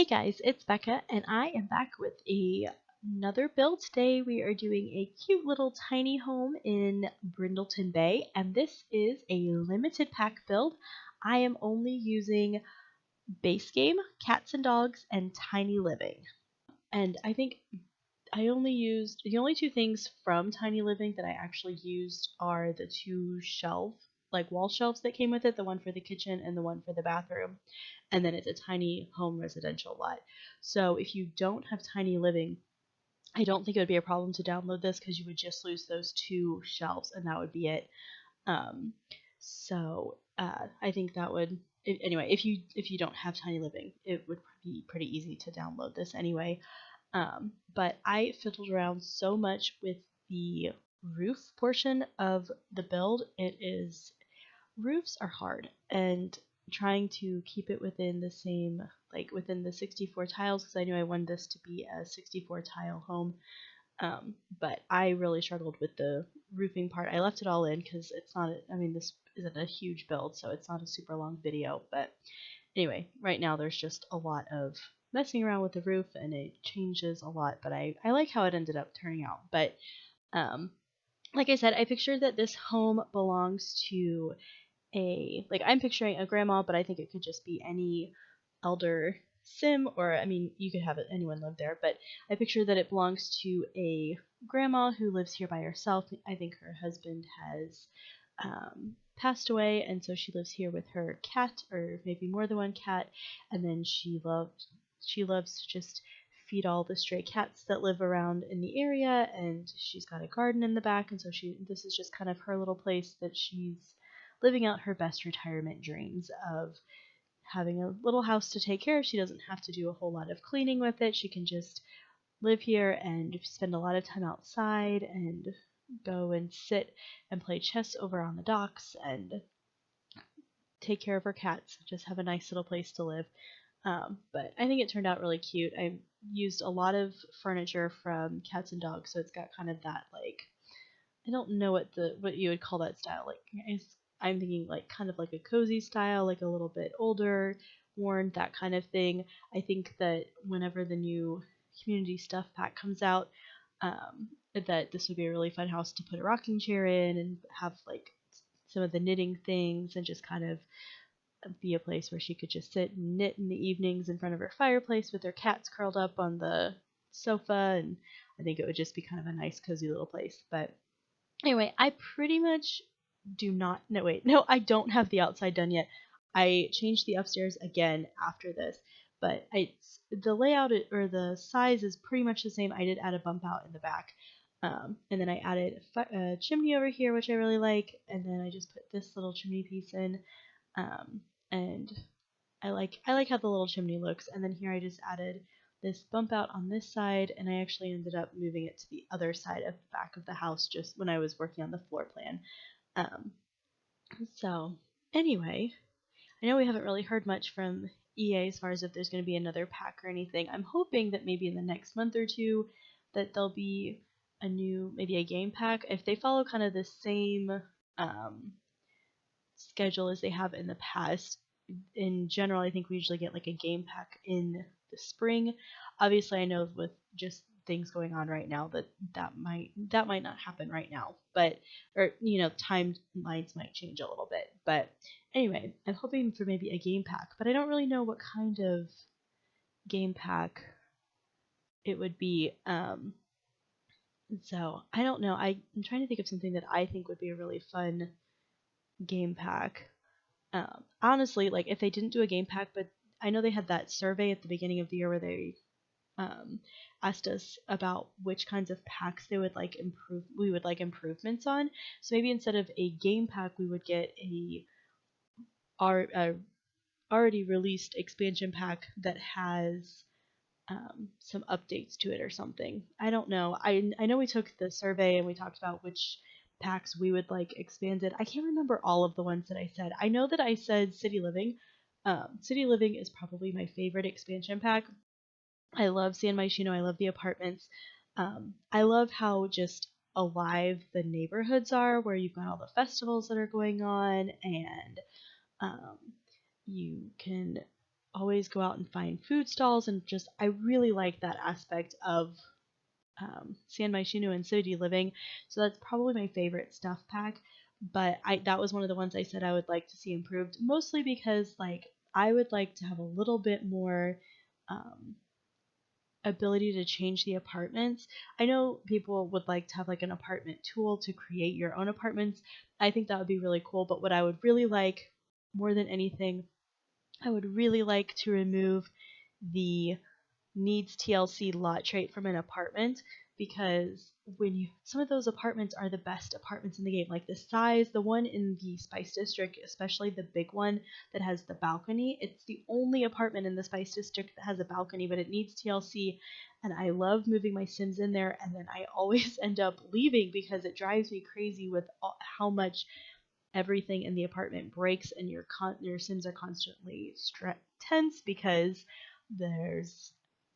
Guys, it's Becca and I am back with another build. Today we are doing a cute little tiny home in Brindleton Bay, and this is a limited pack build. I am only using base game, cats and dogs, and tiny living. And I think I only used the only two things from tiny living that I actually used are the two wall shelves that came with it, the one for the kitchen and the one for the bathroom. And then it's a tiny home residential lot. So if you don't have tiny living, I don't think it would be a problem to download this because you would just lose those two shelves and that would be it. Um, I think that would anyway. If you don't have tiny living, it would be pretty easy to download this anyway. But I fiddled around so much with the roof portion of the build. Roofs are hard, and trying to keep it within the same, like within the 64 tiles, because I knew I wanted this to be a 64 tile home. But I really struggled with the roofing part. I left it all in because it's not, this isn't a huge build, so it's not a super long video. But anyway, right now there's just a lot of messing around with the roof and it changes a lot, but I like how it ended up turning out. But like I said, I pictured that this home belongs to I'm picturing a grandma, but I think it could just be any elder sim, or you could have anyone live there, but I picture that it belongs to a grandma who lives here by herself. I think her husband has passed away, and so she lives here with her cat, or maybe more than one cat, and then she loves to just feed all the stray cats that live around in the area, and she's got a garden in the back, and so this is just kind of her little place that she's living out her best retirement dreams of having a little house to take care of. She doesn't have to do a whole lot of cleaning with it. She can just live here and spend a lot of time outside and go and sit and play chess over on the docks and take care of her cats. Just have a nice little place to live. But I think it turned out really cute. I used a lot of furniture from Cats and Dogs, so it's got kind of that, like, I don't know what you would call that style. I'm thinking kind of like a cozy style, like a little bit older, worn, that kind of thing. I think that whenever the new community stuff pack comes out, that this would be a really fun house to put a rocking chair in and have like some of the knitting things and just kind of be a place where she could just sit and knit in the evenings in front of her fireplace with her cats curled up on the sofa, and I think it would just be kind of a nice cozy little place. But anyway, I pretty much I don't have the outside done yet. I changed the upstairs again after this, but the layout or the size is pretty much the same. I did add a bump out in the back, and then I added a chimney over here, which I really like, and then I just put this little chimney piece in, and I like how the little chimney looks. And then here I just added this bump out on this side, and I actually ended up moving it to the other side of the back of the house just when I was working on the floor plan. So anyway, I know we haven't really heard much from EA as far as if there's going to be another pack or anything. I'm hoping that maybe in the next month or two that there'll be maybe a game pack. If they follow kind of the same schedule as they have in the past, in general, I think we usually get like a game pack in the spring. Obviously, I know with just things going on right now that might not happen right now, but timelines might change a little bit. But anyway, I'm hoping for maybe a game pack, but I don't really know what kind of game pack it would be. So I don't know. I'm trying to think of something that I think would be a really fun game pack. Honestly, like if they didn't do a game pack, but I know they had that survey at the beginning of the year where they asked us about which kinds of packs we would like improvements on. So maybe instead of a game pack, we would get a already released expansion pack that has some updates to it or something. I don't know. I know we took the survey and we talked about which packs we would like expanded. I can't remember all of the ones that I said. I know that I said City Living. City Living is probably my favorite expansion pack. I love San Myshuno. I love the apartments. I love how just alive the neighborhoods are, where you've got all the festivals that are going on, and you can always go out and find food stalls, and just I really like that aspect of San Myshuno and City Living. So that's probably my favorite stuff pack. But that was one of the ones I said I would like to see improved, mostly because like I would like to have a little bit more um, ability to change the apartments. I know people would like to have like an apartment tool to create your own apartments. I think that would be really cool. But what I would really like more than anything, I would really like to remove the needs TLC lot trait from an apartment, because when you some of those apartments are the best apartments in the game. Like the size, the one in the Spice District, especially the big one that has the balcony, it's the only apartment in the Spice District that has a balcony, but it needs TLC. And I love moving my Sims in there, and then I always end up leaving because it drives me crazy with how much everything in the apartment breaks, and your Sims are constantly tense because there's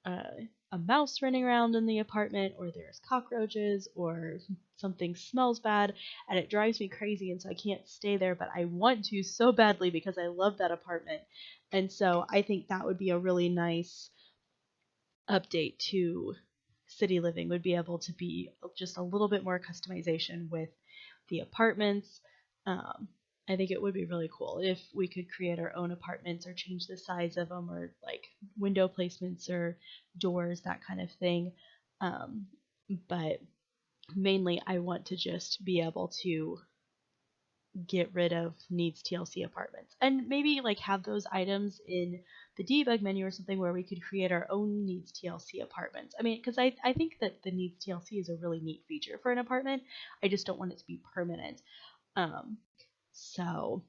uh, a mouse running around in the apartment, or there's cockroaches, or something smells bad, and it drives me crazy, and so I can't stay there, but I want to so badly because I love that apartment. And so I think that would be a really nice update to City Living, would be able to be just a little bit more customization with the apartments. Um, I think it would be really cool if we could create our own apartments or change the size of them, or like window placements or doors, that kind of thing. Um, but mainly, I want to just be able to get rid of needs TLC apartments, and maybe like have those items in the debug menu or something where we could create our own needs TLC apartments. I mean, because I think that the needs TLC is a really neat feature for an apartment. I just don't want it to be permanent. Um, so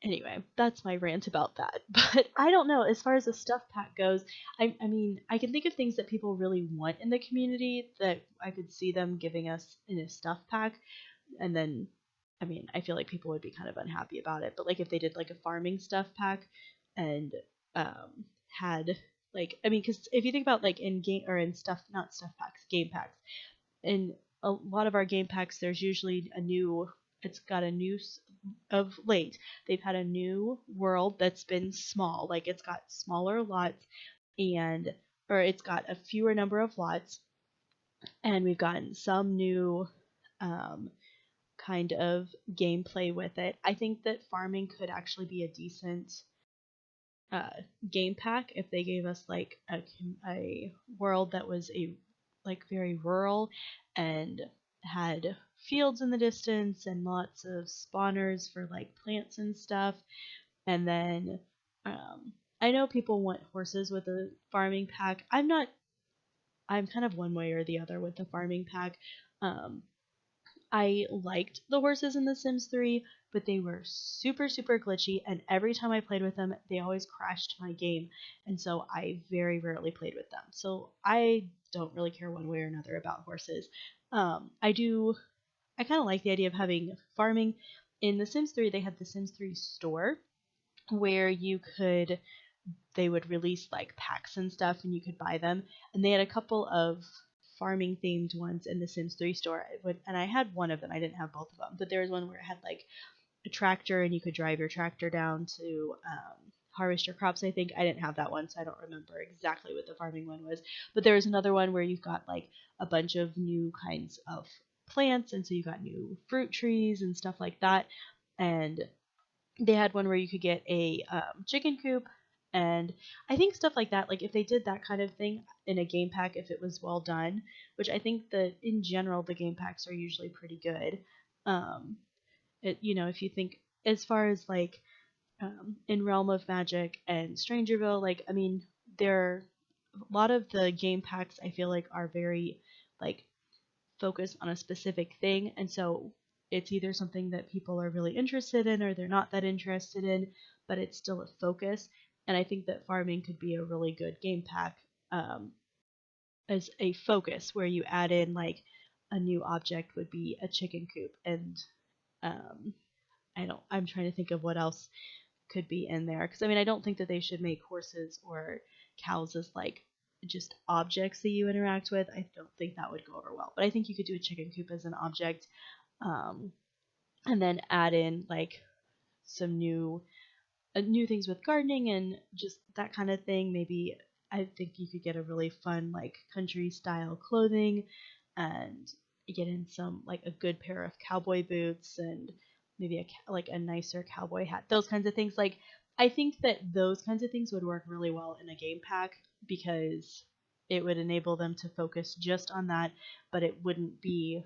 anyway, that's my rant about that. But I don't know, as far as the stuff pack goes, I mean, I can think of things that people really want in the community that I could see them giving us in a stuff pack, and then I mean, I feel like people would be kind of unhappy about it. But like if they did like a farming stuff pack and had like, I mean, because if you think about like in game or in stuff, not stuff packs, game packs, in a lot of our game packs, there's usually a new. It's got a new of late. They've had a new world that's been small, like it's got smaller lots, and or it's got a fewer number of lots, and we've gotten some new um, kind of gameplay with it. I think that farming could actually be a decent uh, game pack if they gave us like a world that was a like very rural and had fields in the distance and lots of spawners for like plants and stuff. And then I know people want horses with a farming pack. I'm not. I'm kind of one way or the other with the farming pack. Um, I liked the horses in The Sims 3, but they were super, super glitchy, and every time I played with them, they always crashed my game, and so I very rarely played with them. So I don't really care one way or another about horses. I do, I kind of like the idea of having farming. In The Sims 3, they had the Sims 3 store where they would release like packs and stuff and you could buy them, and they had a couple of farming themed ones in the Sims 3 store. And I had one of them. I didn't have both of them, but there was one where it had like a tractor and you could drive your tractor down to harvest your crops. I think I didn't have that one, so I don't remember exactly what the farming one was. But there was another one where you've got like a bunch of new kinds of plants, and so you got new fruit trees and stuff like that. And they had one where you could get a chicken coop, and I think stuff like that, like if they did that kind of thing in a game pack, if it was well done, which I think that in general the game packs are usually pretty good. If you think as far as like in Realm of Magic and Strangerville, like I mean, there a lot of the game packs I feel like are very like focus on a specific thing, and so it's either something that people are really interested in or they're not that interested in, but it's still a focus. And I think that farming could be a really good game pack as a focus, where you add in like a new object would be a chicken coop, and um, I'm trying to think of what else could be in there, because I mean I don't think that they should make horses or cows as like just objects that you interact with. I don't think that would go over well, but I think you could do a chicken coop as an object, um, and then add in like some new new things with gardening and just that kind of thing. Maybe I think you could get a really fun like country style clothing and get in some like a good pair of cowboy boots and maybe like a nicer cowboy hat. Those kinds of things. Like I think that those kinds of things would work really well in a game pack because it would enable them to focus just on that, but it wouldn't be.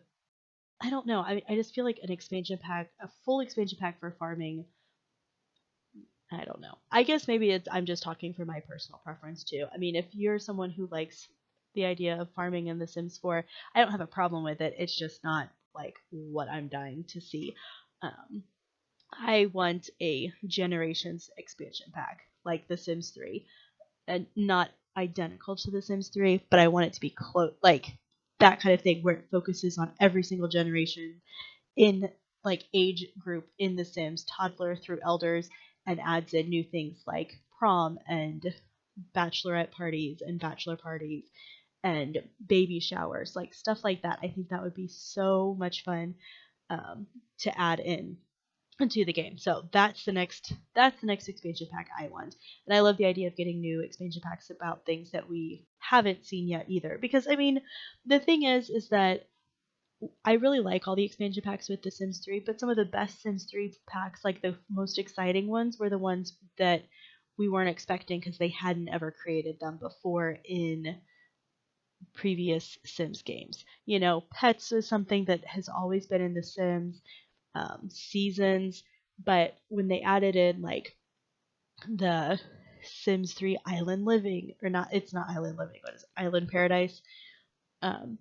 I don't know. I just feel like an expansion pack, a full expansion pack for farming, I don't know. I guess maybe I'm just talking for my personal preference too. I mean, if you're someone who likes the idea of farming in The Sims 4, I don't have a problem with it. It's just not like what I'm dying to see. Um, I want a Generations expansion pack like The Sims 3, and not identical to The Sims 3, but I want it to be close, like that kind of thing where it focuses on every single generation in like age group in The Sims, toddler through elders, and adds in new things like prom and bachelorette parties and bachelor parties and baby showers, like stuff like that. I think that would be so much fun um, to add in into the game. So that's the next expansion pack I want. And I love the idea of getting new expansion packs about things that we haven't seen yet either. Because I mean, the thing is that I really like all the expansion packs with The Sims 3, but some of the best Sims 3 packs, like the most exciting ones, were the ones that we weren't expecting because they hadn't ever created them before in previous Sims games. You know, pets is something that has always been in The Sims, seasons, but when they added in like the Sims 3 Island Living, or not, it's not Island Living, but it's Island Paradise. Um,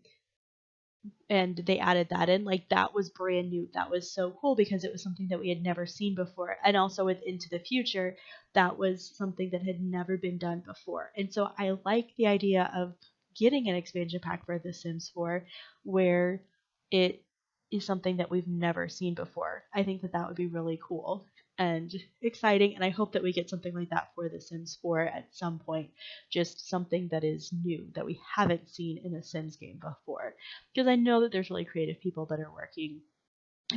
and they added that in, like that was brand new. That was so cool because it was something that we had never seen before. And also with Into the Future, that was something that had never been done before. And so I like the idea of getting an expansion pack for The Sims 4 where it is something that we've never seen before. I think that that would be really cool and exciting, and I hope that we get something like that for The Sims 4 at some point. Just something that is new that we haven't seen in a Sims game before, because I know that there's really creative people that are working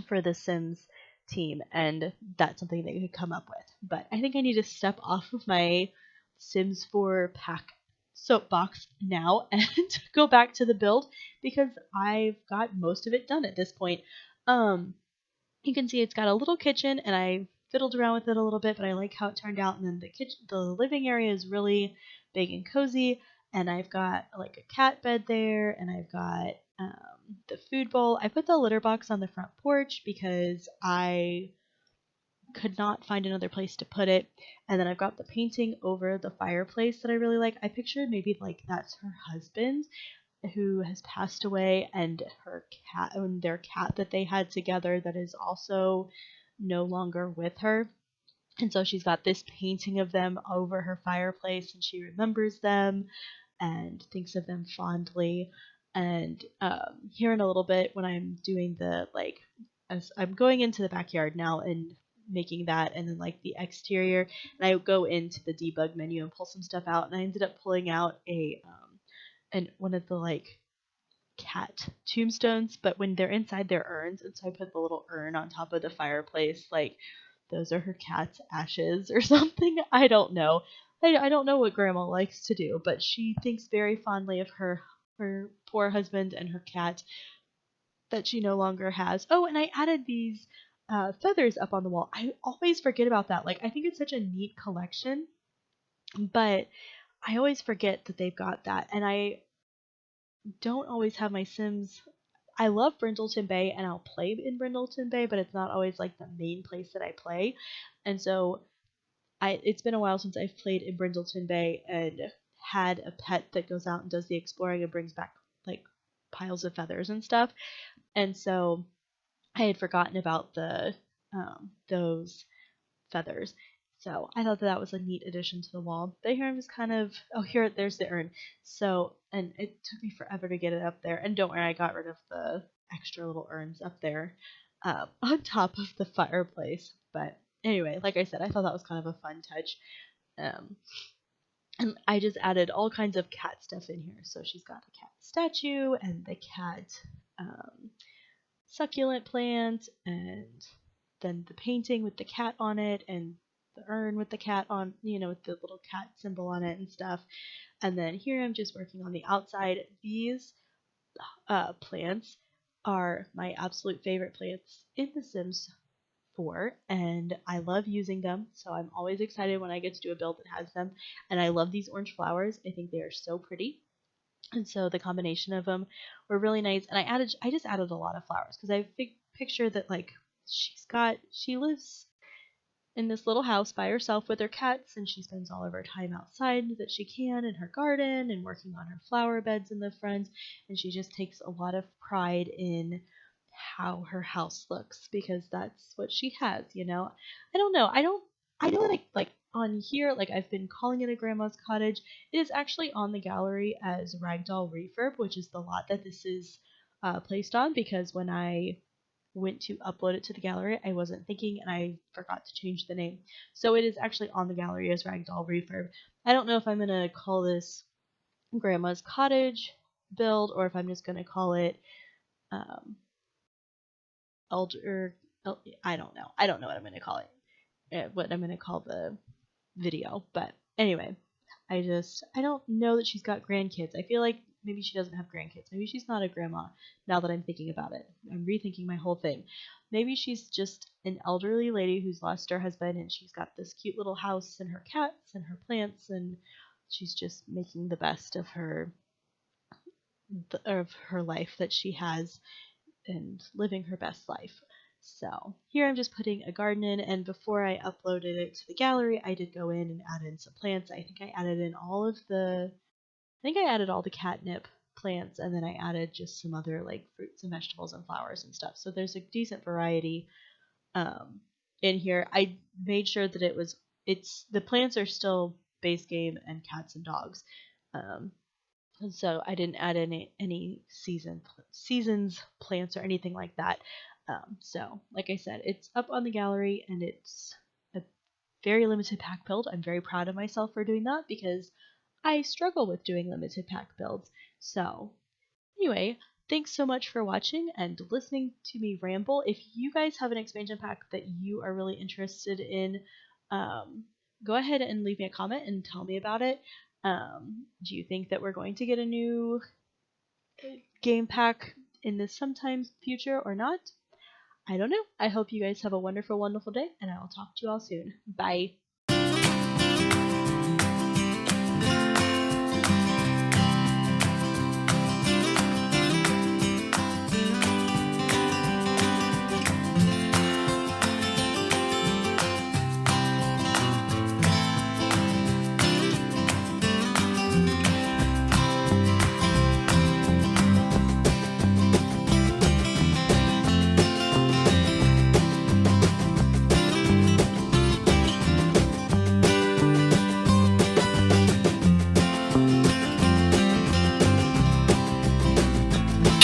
for the Sims team, and that's something that you could come up with. But I think I need to step off of my Sims 4 pack soapbox now and go back to the build because I've got most of it done at this point. You can see it's got a little kitchen, and I fiddled around with it a little bit, but I like how it turned out. And then the living area is really big and cozy, and I've got like a cat bed there, and I've got the food bowl. I put the litter box on the front porch because I could not find another place to put it. And then I've got the painting over the fireplace that I really like. I pictured maybe like that's her husband who has passed away, and her cat, and their cat that they had together that is also no longer with her. And so she's got this painting of them over her fireplace, and she remembers them and thinks of them fondly. And here in a little bit, when I'm doing the like, as I'm going into the backyard now and making that, and then like the exterior, and I go into the debug menu and pull some stuff out, and I ended up pulling out a and one of the like cat tombstones, but when they're inside their urns, and so I put the little urn on top of the fireplace, like those are her cat's ashes or something. I don't know. I don't know what Grandma likes to do, but she thinks very fondly of her poor husband and her cat that she no longer has. Oh, and I added these feathers up on the wall. I always forget about that. Like I think it's such a neat collection, but I always forget that they've got that, and I don't always have my Sims. I love Brindleton Bay and I'll play in Brindleton Bay, but it's not always like the main place that I play. And so it's been a while since I've played in Brindleton Bay and had a pet that goes out and does the exploring and brings back like piles of feathers and stuff. And so I had forgotten about the those feathers. So I thought that was a neat addition to the wall. But here I'm just kind of, oh, there's the urn. So, and it took me forever to get it up there. And don't worry, I got rid of the extra little urns up there on top of the fireplace. But anyway, like I said, I thought that was kind of a fun touch. Um, and I just added all kinds of cat stuff in here. So she's got a cat statue and the cat succulent plant, and then the painting with the cat on it, and the urn with the cat on, with the little cat symbol on it and stuff. And then here I'm just working on the outside. These plants are my absolute favorite plants in The Sims 4, and I love using them. So I'm always excited when I get to do a build that has them. And I love these orange flowers. I think they are so pretty. And so the combination of them were really nice. And I just added a lot of flowers because I picture that like she lives in this little house by herself with her cats, and she spends all of her time outside that she can in her garden and working on her flower beds in the front. And she just takes a lot of pride in how her house looks because that's what she has, I don't know. I know like on here, like I've been calling it a grandma's cottage. It is actually on the gallery as Ragdoll Refurb, which is the lot that this is placed on, because when I went to upload it to the gallery, I wasn't thinking and I forgot to change the name. So it is actually on the gallery as Ragdoll Refurb. I don't know if I'm going to call this Grandma's Cottage build or if I'm just going to call it um, Elder. I don't know. I don't know what I'm going to call it. What I'm going to call the video. But anyway, I don't know that she's got grandkids. I feel like maybe she doesn't have grandkids. Maybe she's not a grandma now that I'm thinking about it. I'm rethinking my whole thing. Maybe she's just an elderly lady who's lost her husband and she's got this cute little house and her cats and her plants, and she's just making the best of her life that she has and living her best life. So here I'm just putting a garden in, and before I uploaded it to the gallery, I did go in and add in some plants. I think I added all the catnip plants, and then I added just some other like fruits and vegetables and flowers and stuff. So there's a decent variety in here. I made sure that the plants are still base game and cats and dogs. And so I didn't add any seasons plants or anything like that. So like I said, it's up on the gallery and it's a very limited pack build. I'm very proud of myself for doing that because I struggle with doing limited pack builds. So anyway, thanks so much for watching and listening to me ramble. If you guys have an expansion pack that you are really interested in, go ahead and leave me a comment and tell me about it. Do you think that we're going to get a new game pack in the sometime future or not? I don't know. I hope you guys have a wonderful, wonderful day, and I will talk to you all soon. Bye.